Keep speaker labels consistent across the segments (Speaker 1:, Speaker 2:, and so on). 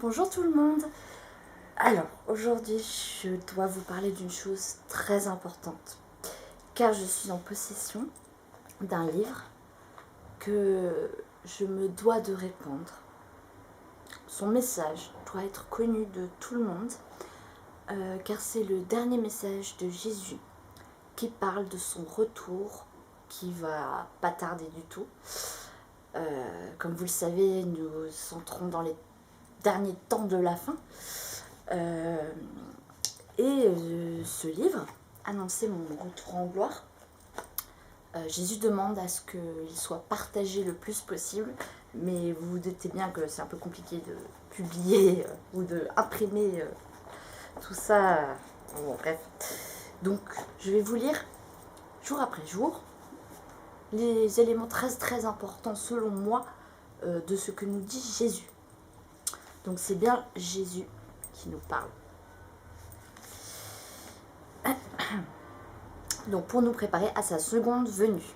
Speaker 1: Bonjour tout le monde. Alors, aujourd'hui, je dois vous parler d'une chose très importante, car je suis en possession d'un livre que je me dois de répandre. Son message doit être connu de tout le monde, car c'est le dernier message de Jésus qui parle de son retour, qui va pas tarder du tout. Comme vous le savez, nous entrons dans les derniers temps de la fin. Ce livre annonçait mon retour en gloire. Jésus demande à ce qu'il soit partagé le plus possible, mais vous vous doutez bien que c'est un peu compliqué de publier ou d'imprimer tout ça. Bon, bref. Donc, je vais vous lire jour après jour les éléments très importants selon moi de ce que nous dit Jésus. Donc, c'est bien Jésus qui nous parle. Donc pour nous préparer à sa seconde venue.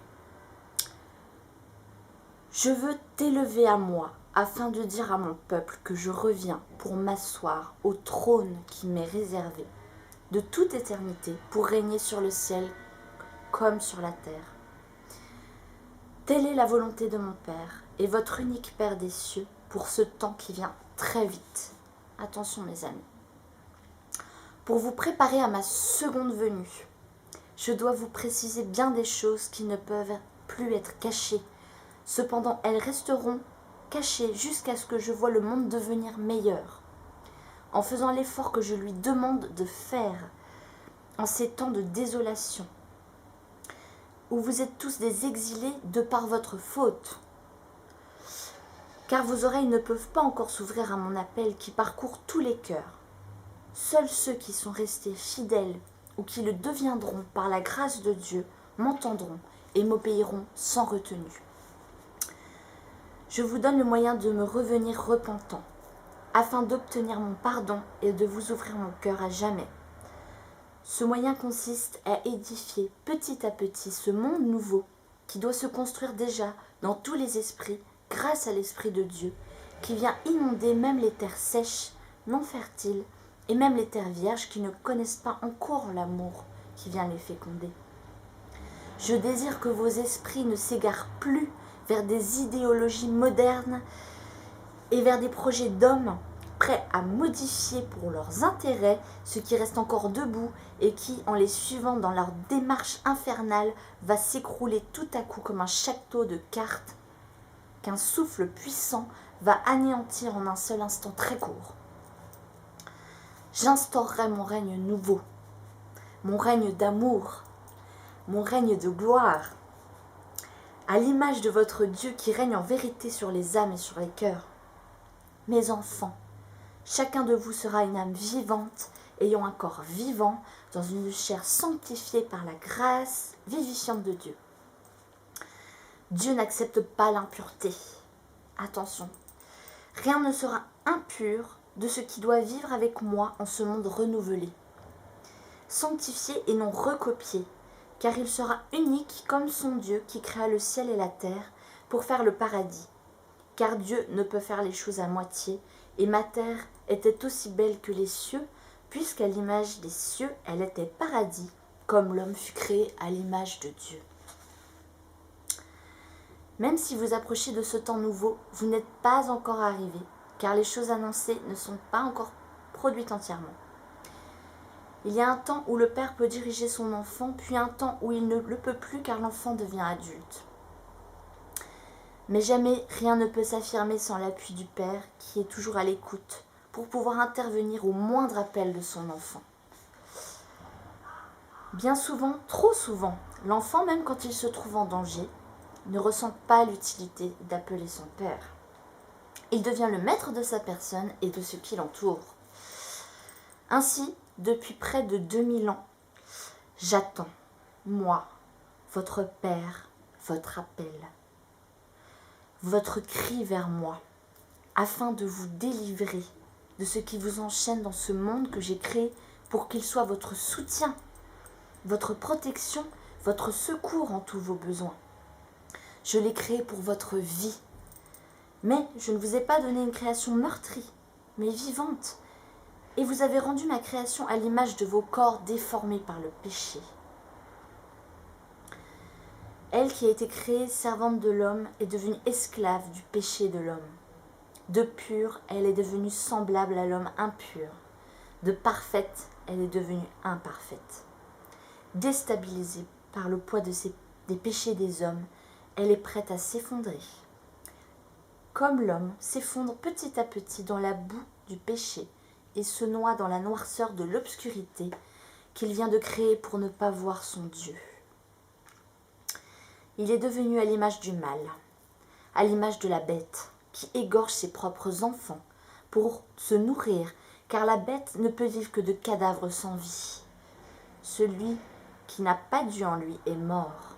Speaker 1: Je veux t'élever à moi, afin de dire à mon peuple que je reviens pour m'asseoir au trône qui m'est réservé, de toute éternité, pour régner sur le ciel comme sur la terre. Telle est la volonté de mon Père, et votre unique Père des cieux, pour ce temps qui vient très vite. Attention mes amis. Pour vous préparer à ma seconde venue, je dois vous préciser bien des choses qui ne peuvent plus être cachées. Cependant, elles resteront cachées jusqu'à ce que je voie le monde devenir meilleur. En faisant l'effort que je lui demande de faire en ces temps de désolation, où vous êtes tous des exilés de par votre faute. Car vos oreilles ne peuvent pas encore s'ouvrir à mon appel qui parcourt tous les cœurs. Seuls ceux qui sont restés fidèles ou qui le deviendront par la grâce de Dieu m'entendront et m'obéiront sans retenue. Je vous donne le moyen de me revenir repentant, afin d'obtenir mon pardon et de vous ouvrir mon cœur à jamais. Ce moyen consiste à édifier petit à petit ce monde nouveau qui doit se construire déjà dans tous les esprits grâce à l'Esprit de Dieu, qui vient inonder même les terres sèches, non fertiles, et même les terres vierges qui ne connaissent pas encore l'amour qui vient les féconder. Je désire que vos esprits ne s'égarent plus vers des idéologies modernes et vers des projets d'hommes prêts à modifier pour leurs intérêts ce qui reste encore debout et qui, en les suivant dans leur démarche infernale, va s'écrouler tout à coup comme un château de cartes qu'un souffle puissant va anéantir en un seul instant très court. J'instaurerai mon règne nouveau, mon règne d'amour, mon règne de gloire, à l'image de votre Dieu qui règne en vérité sur les âmes et sur les cœurs. Mes enfants, chacun de vous sera une âme vivante, ayant un corps vivant, dans une chair sanctifiée par la grâce vivifiante de Dieu. Dieu n'accepte pas l'impureté. Attention, rien ne sera impur de ce qui doit vivre avec moi en ce monde renouvelé. Sanctifié et non recopié, car il sera unique comme son Dieu qui créa le ciel et la terre pour faire le paradis. Car Dieu ne peut faire les choses à moitié, et ma terre était aussi belle que les cieux, puisqu'à l'image des cieux, elle était paradis, comme l'homme fut créé à l'image de Dieu. Même si vous approchez de ce temps nouveau, vous n'êtes pas encore arrivés, car les choses annoncées ne sont pas encore produites entièrement. Il y a un temps où le père peut diriger son enfant, puis un temps où il ne le peut plus car l'enfant devient adulte. Mais jamais rien ne peut s'affirmer sans l'appui du père qui est toujours à l'écoute pour pouvoir intervenir au moindre appel de son enfant. Bien souvent, trop souvent, l'enfant, même quand il se trouve en danger, ne ressent pas l'utilité d'appeler son père. Il devient le maître de sa personne et de ce qui l'entoure. Ainsi, depuis près de 2000 ans, j'attends, moi, votre Père, votre appel, votre cri vers moi, afin de vous délivrer de ce qui vous enchaîne dans ce monde que j'ai créé pour qu'il soit votre soutien, votre protection, votre secours en tous vos besoins. Je l'ai créé pour votre vie, mais je ne vous ai pas donné une création meurtrie, mais vivante, et vous avez rendu ma création à l'image de vos corps déformés par le péché. Elle qui a été créée servante de l'homme est devenue esclave du péché de l'homme. De pure, elle est devenue semblable à l'homme impur. De parfaite, elle est devenue imparfaite. Déstabilisée par le poids des péchés des hommes, elle est prête à s'effondrer. Comme l'homme s'effondre petit à petit dans la boue du péché et se noie dans la noirceur de l'obscurité qu'il vient de créer pour ne pas voir son Dieu. Il est devenu à l'image du mal, à l'image de la bête, qui égorge ses propres enfants pour se nourrir, car la bête ne peut vivre que de cadavres sans vie. Celui qui n'a pas Dieu en lui est mort.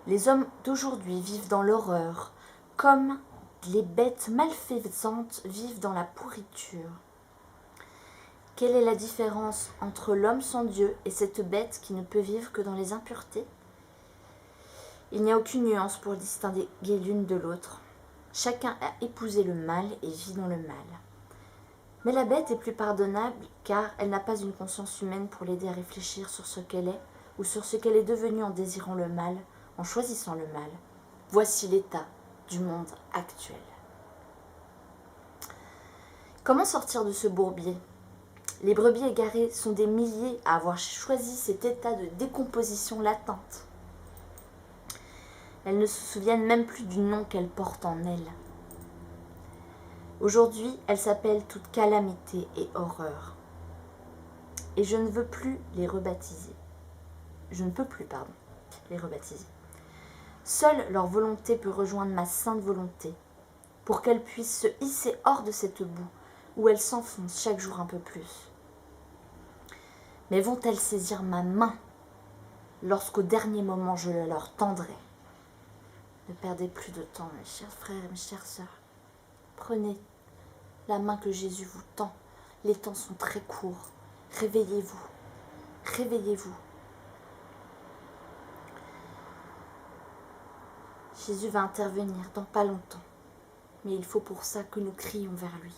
Speaker 1: Les hommes d'aujourd'hui vivent dans l'horreur, comme les bêtes malfaisantes vivent dans la pourriture. Quelle est la différence entre l'homme sans Dieu et cette bête qui ne peut vivre que dans les impuretés ? Il n'y a aucune nuance pour distinguer l'une de l'autre. Chacun a épousé le mal et vit dans le mal. Mais la bête est plus pardonnable car elle n'a pas une conscience humaine pour l'aider à réfléchir sur ce qu'elle est ou sur ce qu'elle est devenue en désirant le mal, en choisissant le mal. Voici l'état du monde actuel. Comment sortir de ce bourbier ? Les brebis égarées sont des milliers à avoir choisi cet état de décomposition latente. Elles ne se souviennent même plus du nom qu'elles portent en elles. Aujourd'hui, elles s'appellent toute calamité et horreur. Et je ne veux plus les rebaptiser. Je ne peux plus, les rebaptiser. Seule leur volonté peut rejoindre ma sainte volonté, pour qu'elles puissent se hisser hors de cette boue où elles s'enfoncent chaque jour un peu plus. Mais vont-elles saisir ma main lorsqu'au dernier moment je le leur tendrai ? Ne perdez plus de temps, mes chers frères et mes chères sœurs. Prenez la main que Jésus vous tend. Les temps sont très courts. Réveillez-vous. Réveillez-vous. Jésus va intervenir dans pas longtemps. Mais il faut pour ça que nous crions vers lui.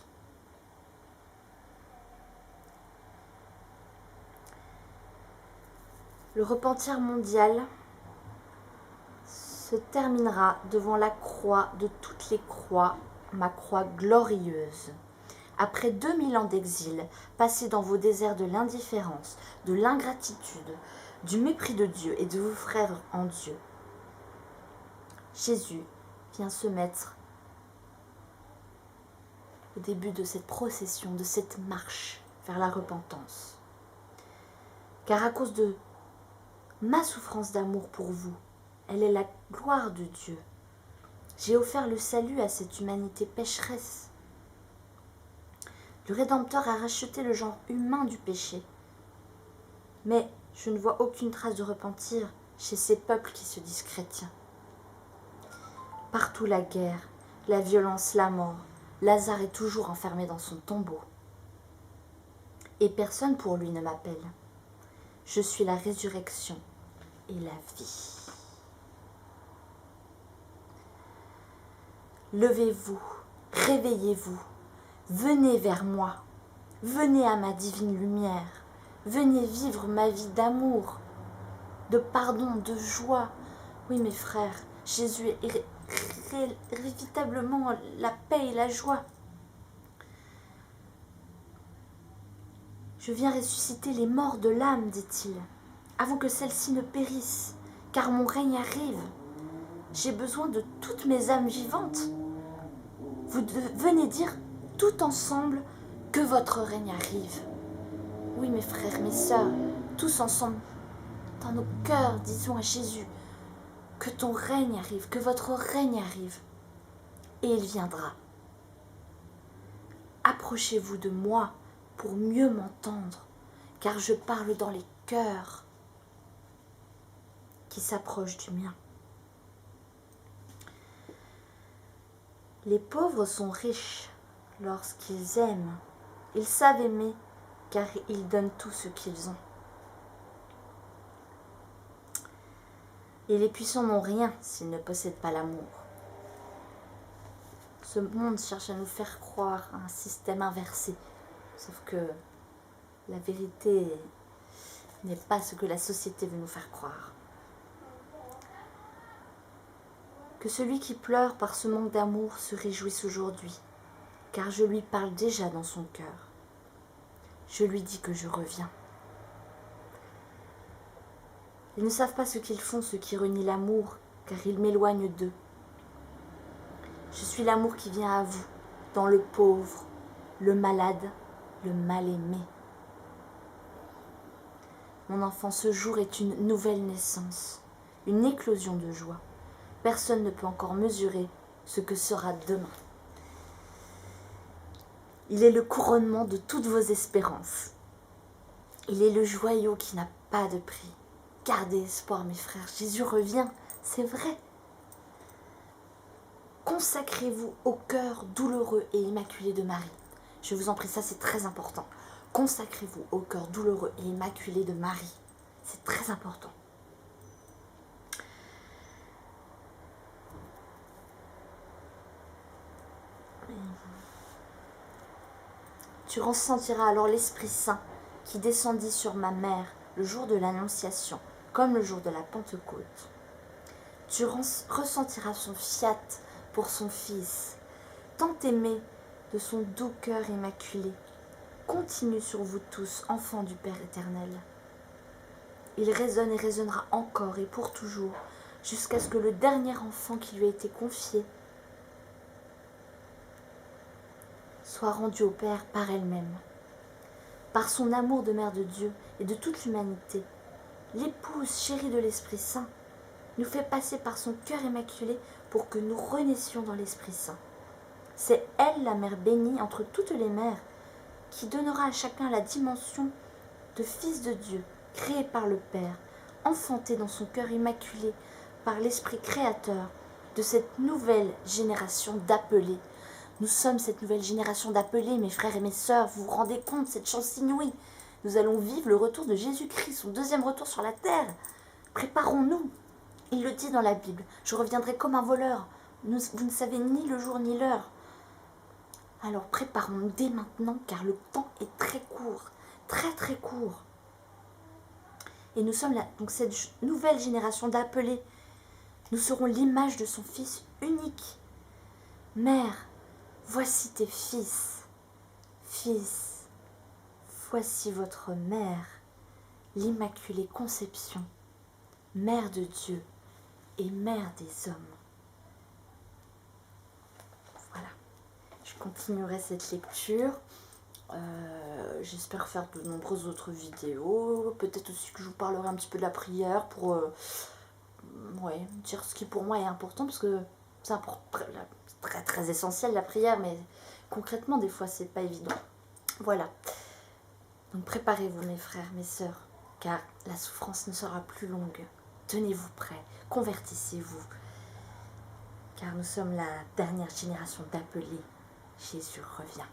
Speaker 1: Le repentir mondial se terminera devant la croix de toutes les croix, ma croix glorieuse. Après 2000 ans d'exil, passés dans vos déserts de l'indifférence, de l'ingratitude, du mépris de Dieu et de vos frères en Dieu, Jésus vient se mettre au début de cette procession, de cette marche vers la repentance. Car à cause de ma souffrance d'amour pour vous, elle est la gloire de Dieu. J'ai offert le salut à cette humanité pécheresse. Le Rédempteur a racheté le genre humain du péché. Mais je ne vois aucune trace de repentir chez ces peuples qui se disent chrétiens. Partout la guerre, la violence, la mort. Lazare est toujours enfermé dans son tombeau. Et personne pour lui ne m'appelle. Je suis la résurrection et la vie. Levez-vous, réveillez-vous, venez vers moi, venez à ma divine lumière, venez vivre ma vie d'amour, de pardon, de joie. Oui, mes frères, Jésus est véritablement la paix et la joie. Je viens ressusciter les morts de l'âme, dit-il, avant que celles-ci ne périssent, car mon règne arrive. J'ai besoin de toutes mes âmes vivantes. Vous venez dire tout ensemble que votre règne arrive. Oui, mes frères, mes sœurs, tous ensemble, dans nos cœurs, disons à Jésus, que ton règne arrive, que votre règne arrive, et il viendra. Approchez-vous de moi pour mieux m'entendre, car je parle dans les cœurs qui s'approchent du mien. Les pauvres sont riches lorsqu'ils aiment. Ils savent aimer car ils donnent tout ce qu'ils ont. Et les puissants n'ont rien s'ils ne possèdent pas l'amour. Ce monde cherche à nous faire croire à un système inversé. Sauf que la vérité n'est pas ce que la société veut nous faire croire. Que celui qui pleure par ce manque d'amour se réjouisse aujourd'hui, car je lui parle déjà dans son cœur. Je lui dis que je reviens. Ils ne savent pas ce qu'ils font, ceux qui renient l'amour, car ils m'éloignent d'eux. Je suis l'amour qui vient à vous, dans le pauvre, le malade, le mal-aimé. Mon enfant, ce jour est une nouvelle naissance, une éclosion de joie. Personne ne peut encore mesurer ce que sera demain. Il est le couronnement de toutes vos espérances. Il est le joyau qui n'a pas de prix. Gardez espoir, mes frères. Jésus revient, c'est vrai. Consacrez-vous au cœur douloureux et immaculé de Marie. Je vous en prie, ça c'est très important. Consacrez-vous au cœur douloureux et immaculé de Marie. C'est très important. Tu ressentiras alors l'Esprit Saint qui descendit sur ma mère le jour de l'Annonciation, comme le jour de la Pentecôte. Tu ressentiras son fiat pour son Fils, tant aimé de son doux cœur immaculé, continue sur vous tous, enfants du Père éternel. Il résonne et résonnera encore et pour toujours, jusqu'à ce que le dernier enfant qui lui a été confié soit rendu au Père par elle-même. Par son amour de Mère de Dieu et de toute l'humanité, l'épouse chérie de l'Esprit Saint nous fait passer par son cœur immaculé pour que nous renaissions dans l'Esprit Saint. C'est elle, la mère bénie entre toutes les mères, qui donnera à chacun la dimension de fils de Dieu, créé par le Père, enfanté dans son cœur immaculé par l'Esprit créateur de cette nouvelle génération d'appelés. Nous sommes cette nouvelle génération d'appelés, mes frères et mes sœurs, vous vous rendez compte, cette chance inouïe. Nous allons vivre le retour de Jésus-Christ, son deuxième retour sur la terre. Préparons-nous. Il le dit dans la Bible, je reviendrai comme un voleur. Vous ne savez ni le jour ni l'heure. Alors préparons-nous dès maintenant, car le temps est très court, très très court. Et nous sommes là, donc cette nouvelle génération d'appelés. Nous serons l'image de son Fils unique. Mère, voici tes fils. Fils, voici votre mère, l'Immaculée Conception, Mère de Dieu et Mère des hommes. Voilà, je continuerai cette lecture. J'espère faire de nombreuses autres vidéos. Peut-être aussi que je vous parlerai un petit peu de la prière pour dire ce qui pour moi est important, parce que c'est très très essentiel la prière, mais concrètement des fois c'est pas évident. Voilà. Donc préparez-vous mes frères, mes sœurs, car la souffrance ne sera plus longue. Tenez-vous prêts, convertissez-vous, car nous sommes la dernière génération d'appelés. Jésus revient.